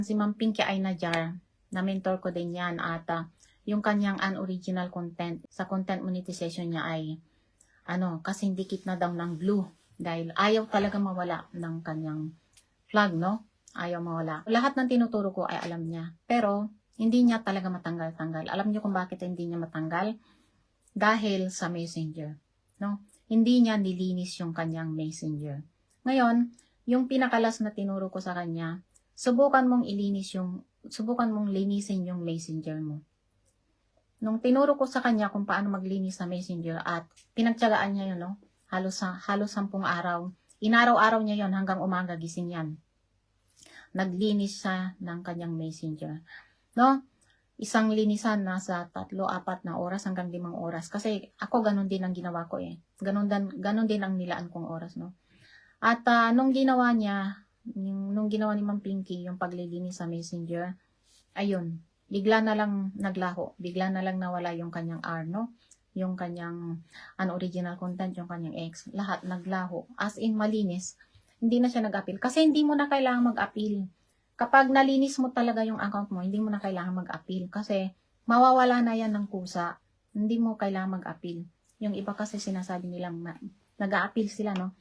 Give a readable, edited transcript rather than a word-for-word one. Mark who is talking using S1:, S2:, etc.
S1: Si Ma'am Pinky ay Najar, na mentor ko din yan at yung kanyang unoriginal content, sa content monetization niya ay kasi dikit na daw ng glue dahil ayaw talaga mawala ng kanyang flag, no? Ayaw mawala. Lahat ng tinuturo ko ay alam niya, pero hindi niya talaga matanggal-tanggal. Alam niyo kung bakit hindi niya matanggal? Dahil sa messenger, no? Hindi niya nilinis yung kanyang messenger. Ngayon, yung pinakalas na tinuro ko sa kanya, subukan mong linisin yung messenger mo. Nung tinuro ko sa kanya kung paano maglinis sa messenger at pinagtiyagaan niya yun, no? Halos 10 araw. Inaraw-araw niya yon hanggang umaga gising yan. Naglinis siya ng kanyang messenger. No? Isang linisan nasa 3-4 na oras hanggang 5 oras. Kasi ako ganun din ang ginawa ko eh. Ganun din ang nilaan kong oras, no? At nung ginawa ni Ma'am Pinky yung paglilinis sa messenger, ayun, bigla na lang naglaho, bigla na lang nawala yung kanyang R, no? Yung kanyang unoriginal content, yung kanyang ex, lahat naglaho. As in, malinis. Hindi na siya nag-appeal. Kasi hindi mo na kailangan mag-appeal. Kapag nalinis mo talaga yung account mo, hindi mo na kailangan mag-appeal. Kasi mawawala na yan ng kusa. Hindi mo kailangan mag-appeal. Yung iba kasi sinasabi nilang nag-a-appeal sila, no?